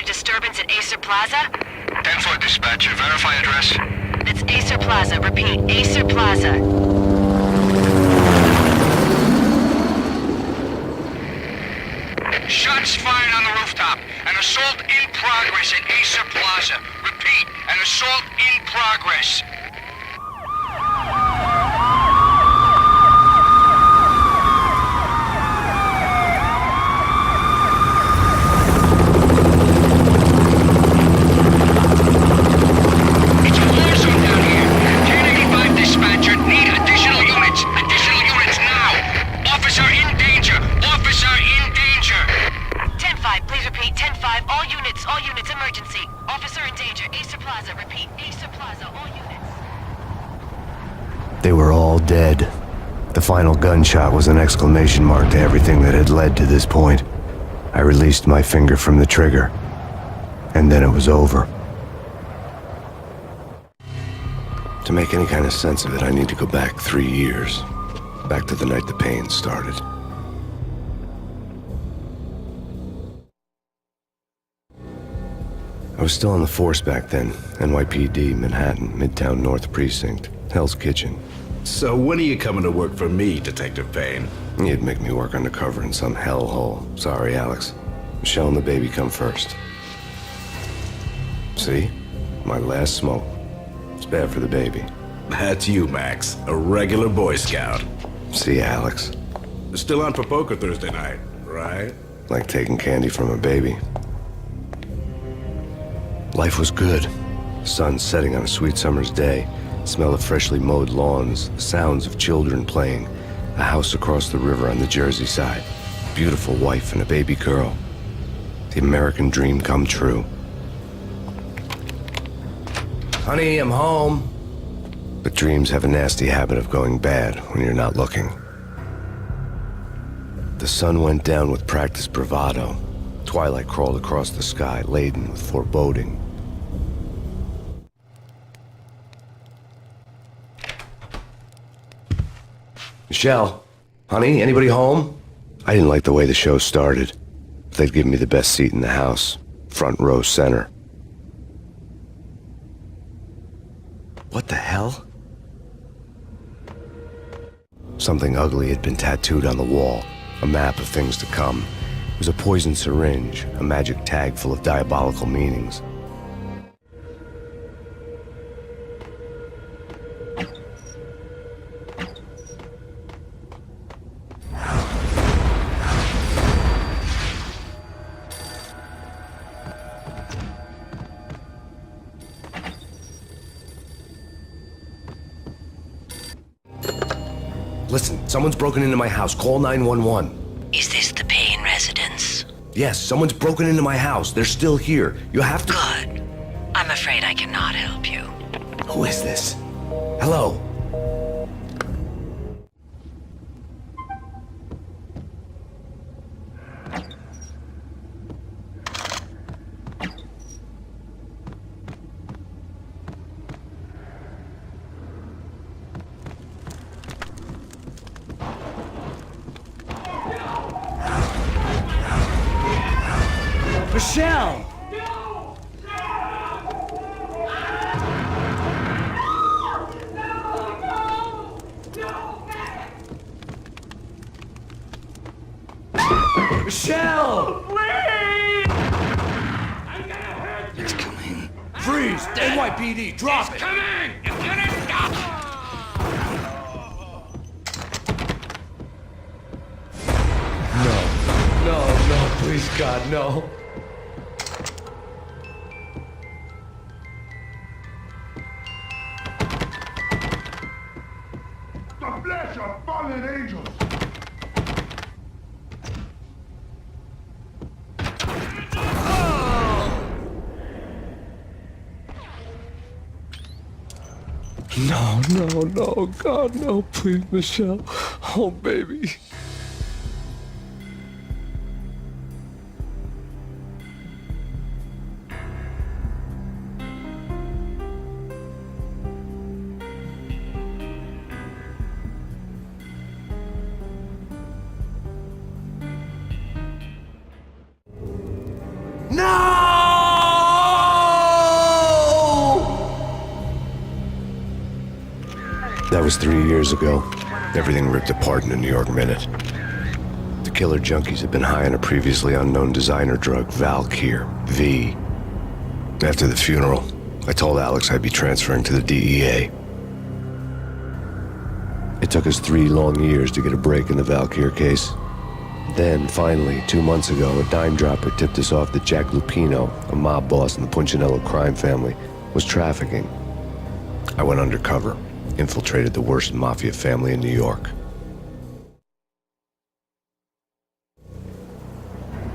disturbance at Acer Plaza? 10-4 dispatcher. Verify address. It's Acer Plaza. Repeat, Acer Plaza. Shots fired on the rooftop. An assault in progress at Acer Plaza. Repeat, an assault in progress. It's a war zone down here. 1085 dispatcher. Need additional units. Additional units now. Officer in danger. Officer in danger. 10-5, please repeat. 10-5, all units, emergency. Officer in danger. Acer Plaza. Repeat, Acer Plaza, all units. They were all dead. The final gunshot was an exclamation mark to everything that had led to this point. I released my finger from the trigger, and then it was over. To make any kind of sense of it, I need to go back 3 years. Back to the night the Payne started. I was still on the force back then. NYPD, Manhattan, Midtown North Precinct, Hell's Kitchen. So when are you coming to work for me, Detective Payne? You'd make me work undercover in some hellhole. Sorry, Alex. Michelle and the baby come first. See? My last smoke. It's bad for the baby. That's you, Max. A regular Boy Scout. See, Alex? Still on for poker Thursday night, right? Like taking candy from a baby. Life was good. Sun setting on a sweet summer's day. Smell of freshly mowed lawns. The sounds of children playing. A house across the river on the Jersey side. Beautiful wife and a baby girl. The American dream come true. Honey, I'm home. But dreams have a nasty habit of going bad when you're not looking. The sun went down with practiced bravado. Twilight crawled across the sky, laden with foreboding. Michelle, honey, anybody home? I didn't like the way the show started. They'd give me the best seat in the house, front row center. What the hell? Something ugly had been tattooed on the wall, a map of things to come. It was a poison syringe, a magic tag full of diabolical meanings. Listen, someone's broken into my house. Call 911. Is this the Payne residence? Yes, someone's broken into my house. They're still here. You have to... Good. I'm afraid I cannot help you. Who is this? Hello? Michelle! Michelle! It's coming. Freeze! NYPD, drop it! Coming! It's gonna stop! No, please God, no. The flesh of fallen angels. No, God, no, please, Michelle. Oh, baby. No! That was 3 years ago. Everything ripped apart in a New York minute. The killer junkies had been high on a previously unknown designer drug, Valkyr, V. After the funeral, I told Alex I'd be transferring to the DEA. It took us 3 long years to get a break in the Valkyr case. Then, finally, 2 months ago, a dime dropper tipped us off that Jack Lupino, a mob boss in the Punchinello crime family, was trafficking. I went undercover, infiltrated the worst mafia family in New York.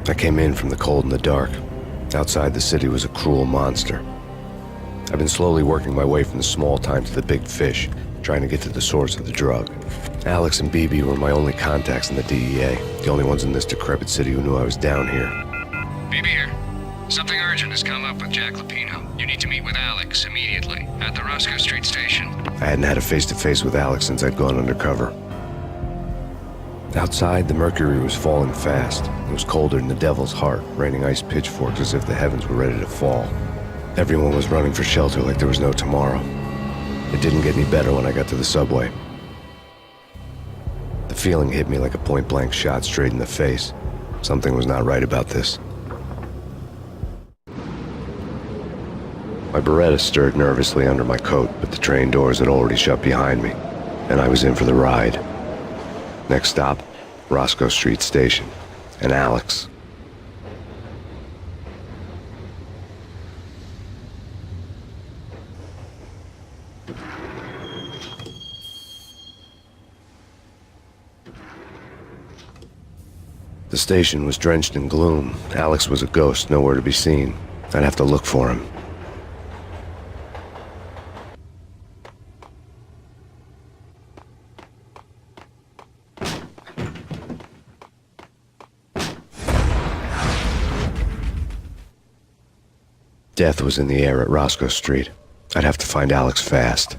I came in from the cold and the dark. Outside the city was a cruel monster. I've been slowly working my way from the small time to the big fish, trying to get to the source of the drug. Alex and BB were my only contacts in the DEA, the only ones in this decrepit city who knew I was down here. BB here. Something urgent has come up with Jack Lupino. You need to meet with Alex immediately at the Roscoe Street station. I hadn't had a face-to-face with Alex since I'd gone undercover. Outside, the mercury was falling fast. It was colder than the devil's heart, raining ice pitchforks as if the heavens were ready to fall. Everyone was running for shelter like there was no tomorrow. It didn't get any better when I got to the subway. The feeling hit me like a point-blank shot straight in the face. Something was not right about this. My Beretta stirred nervously under my coat, but the train doors had already shut behind me, and I was in for the ride. Next stop, Roscoe Street Station, and Alex. The station was drenched in gloom. Alex was a ghost, nowhere to be seen. I'd have to look for him. Death was in the air at Roscoe Street. I'd have to find Alex fast.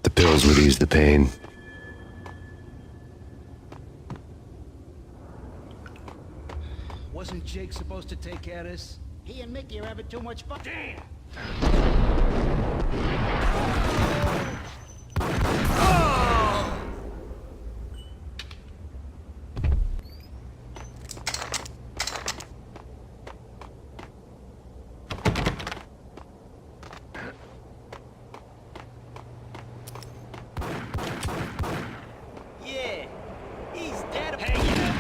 The pills would ease the pain. Wasn't Jake supposed to take care of this? He and Mickey are having too much fun. Damn! Yeah, he's dead. Hey, yeah.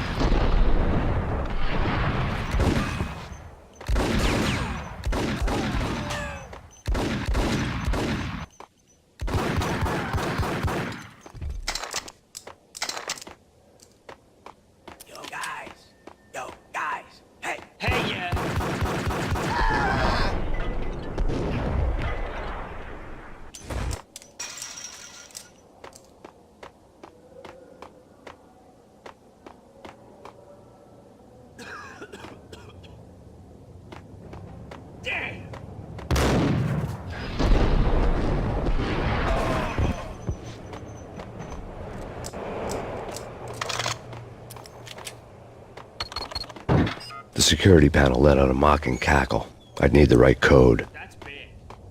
The security panel let out a mocking cackle. I'd need the right code. That's bad.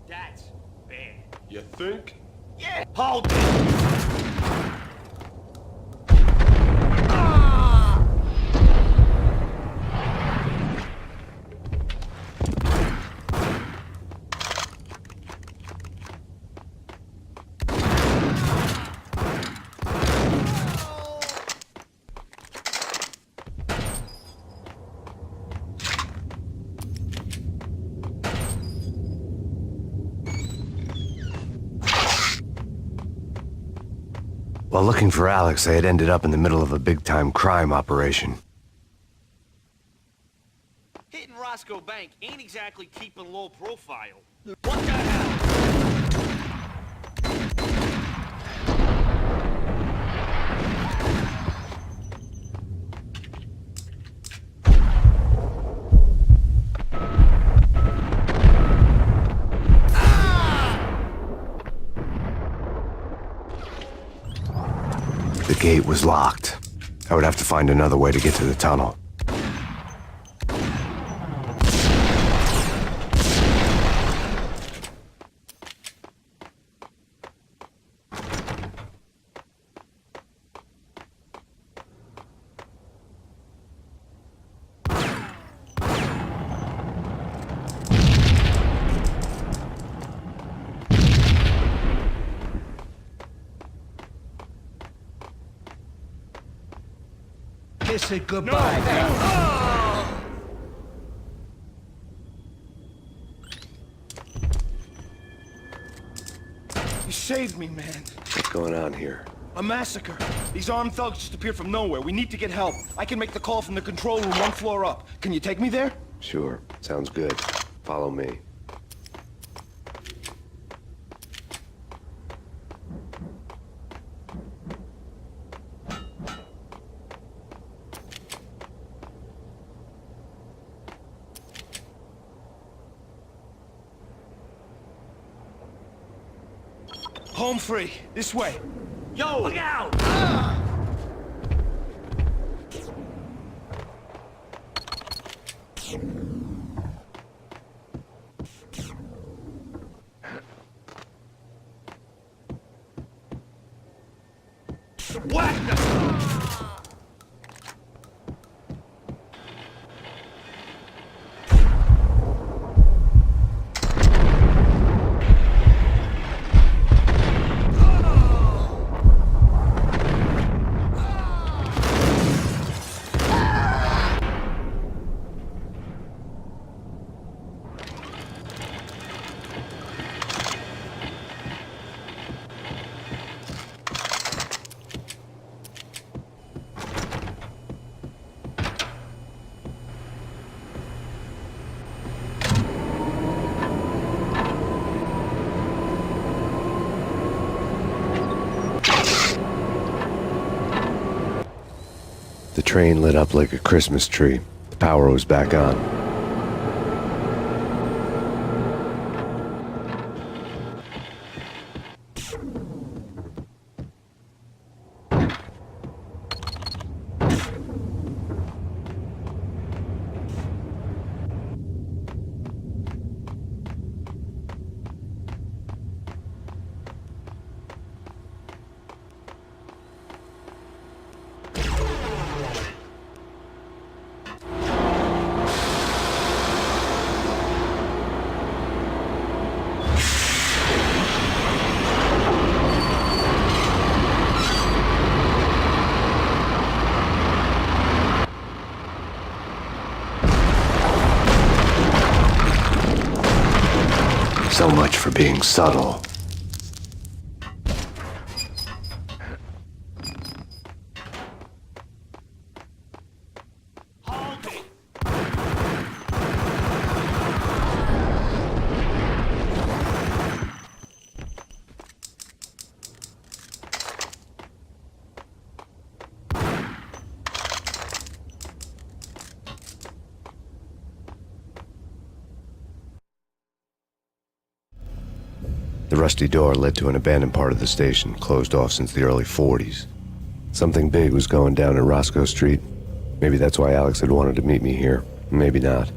That's bad. You think? Yeah! Hold it! While looking for Alex, I had ended up in the middle of a big-time crime operation. Hitting Roscoe Bank ain't exactly keeping low profile. What the hell? Ah! The gate was locked. I would have to find another way to get to the tunnel. Kiss it goodbye. You saved me, man. What's going on here? A massacre. These armed thugs just appeared from nowhere. We need to get help. I can make the call from the control room 1 floor up. Can you take me there? Sure, sounds good. Follow me. Home free. This way. Yo! Look out! Whack them! The train lit up like a Christmas tree. The power was back on. So much for being subtle. Hold it! The rusty door led to an abandoned part of the station, closed off since the early 40s. Something big was going down in Roscoe Street. Maybe that's why Alex had wanted to meet me here. Maybe not.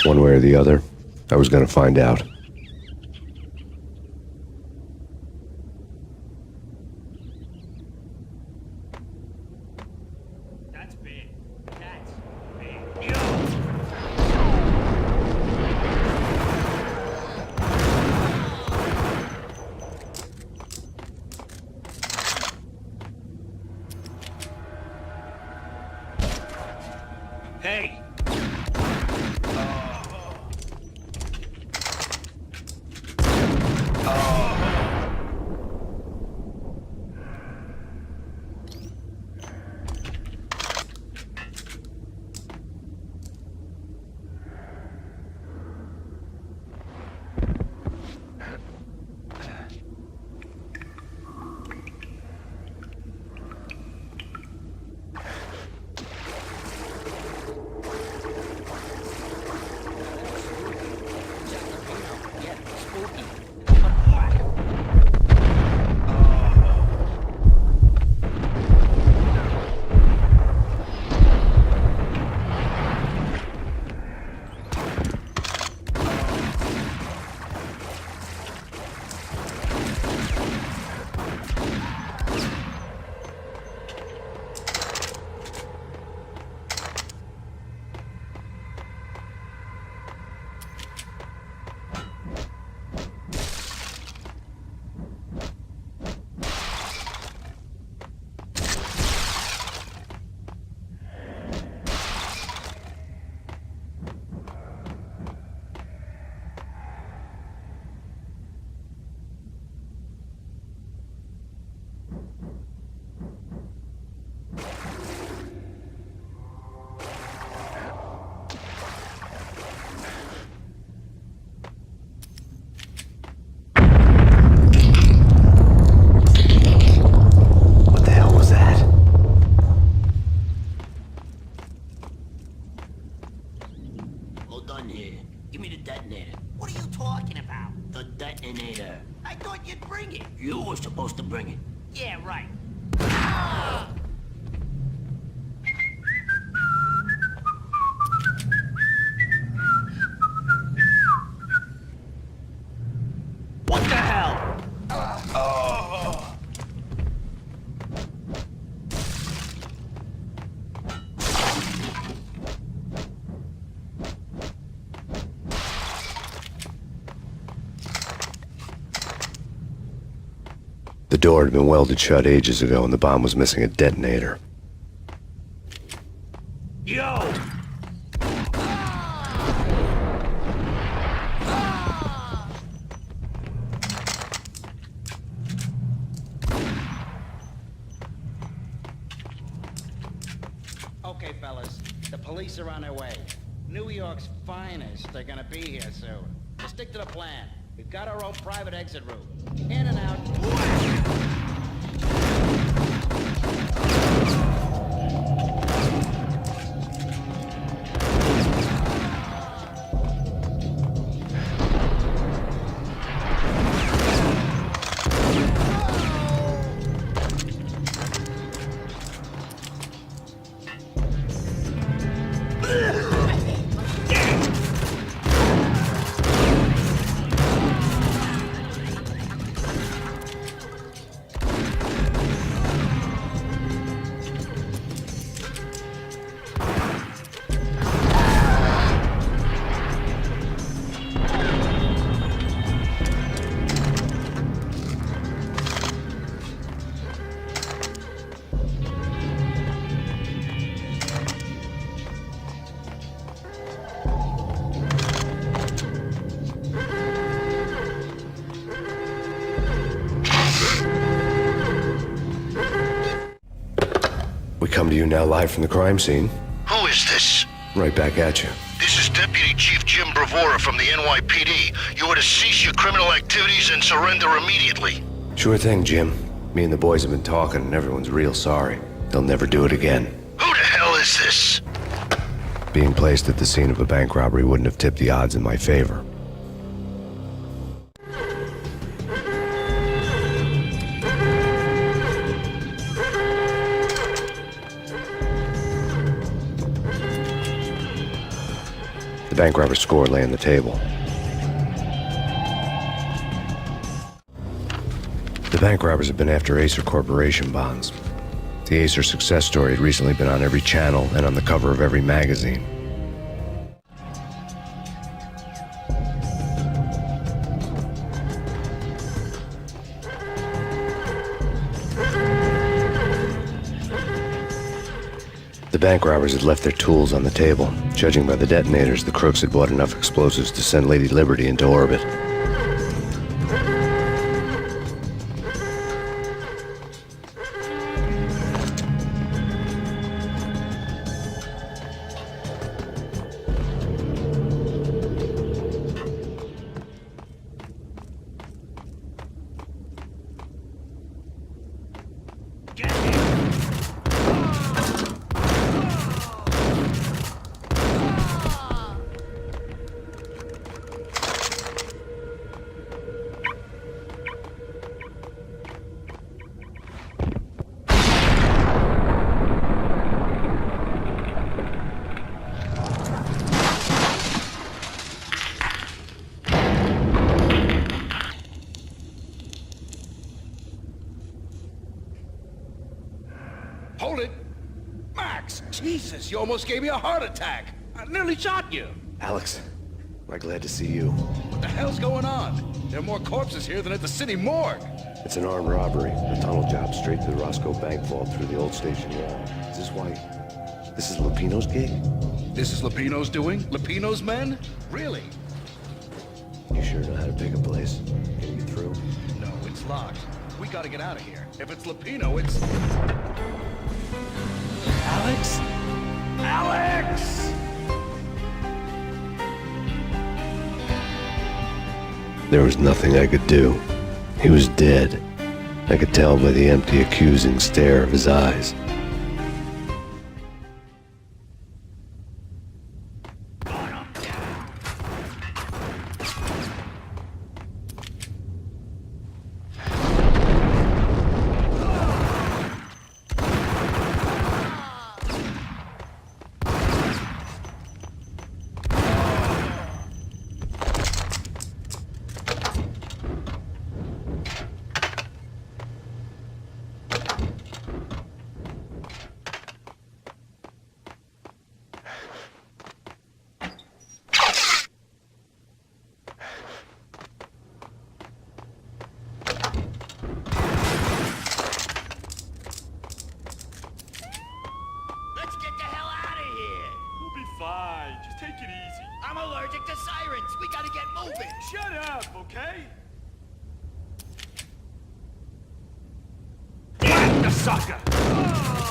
One way or the other, I was gonna find out. That's big. That's big. Yo! Hey! gun here. Give me the detonator. What are you talking about? The detonator. I thought you'd bring it. You were supposed to bring it. Yeah, right. What the hell? The door had been welded shut ages ago and the bomb was missing a detonator. Yo! Okay, fellas. The police are on their way. New York's finest are gonna be here soon. So stick to the plan. We've got our own private exit route. In and out. We come to you now live from the crime scene. Who is this? Right back at you. This is Deputy Chief Jim Bravura from the NYPD. You are to cease your criminal activities and surrender immediately. Sure thing, Jim. Me and the boys have been talking and everyone's real sorry. They'll never do it again. Who the hell is this? Being placed at the scene of a bank robbery wouldn't have tipped the odds in my favor. The bank robber's score lay on the table. The bank robbers have been after Acer Corporation bonds. The Acer success story had recently been on every channel and on the cover of every magazine. The bank robbers had left their tools on the table. Judging by the detonators, the crooks had bought enough explosives to send Lady Liberty into orbit. Hold it! Max! Jesus, you almost gave me a heart attack! I nearly shot you! Alex, we're glad to see you. What the hell's going on? There are more corpses here than at the city morgue! It's an armed robbery. A tunnel job straight to the Roscoe Bank vault through the old station wall. Is this why... This is Lupino's gig? This is Lupino's doing? Lupino's men? Really? You sure know how to pick a place? Can you get through? No, it's locked. We gotta get out of here. If it's Lupino, it's... Alex? Alex! There was nothing I could do. He was dead. I could tell by the empty, accusing stare of his eyes. allergic to sirens. We gotta get moving. Shut up, okay? Whack the sucker!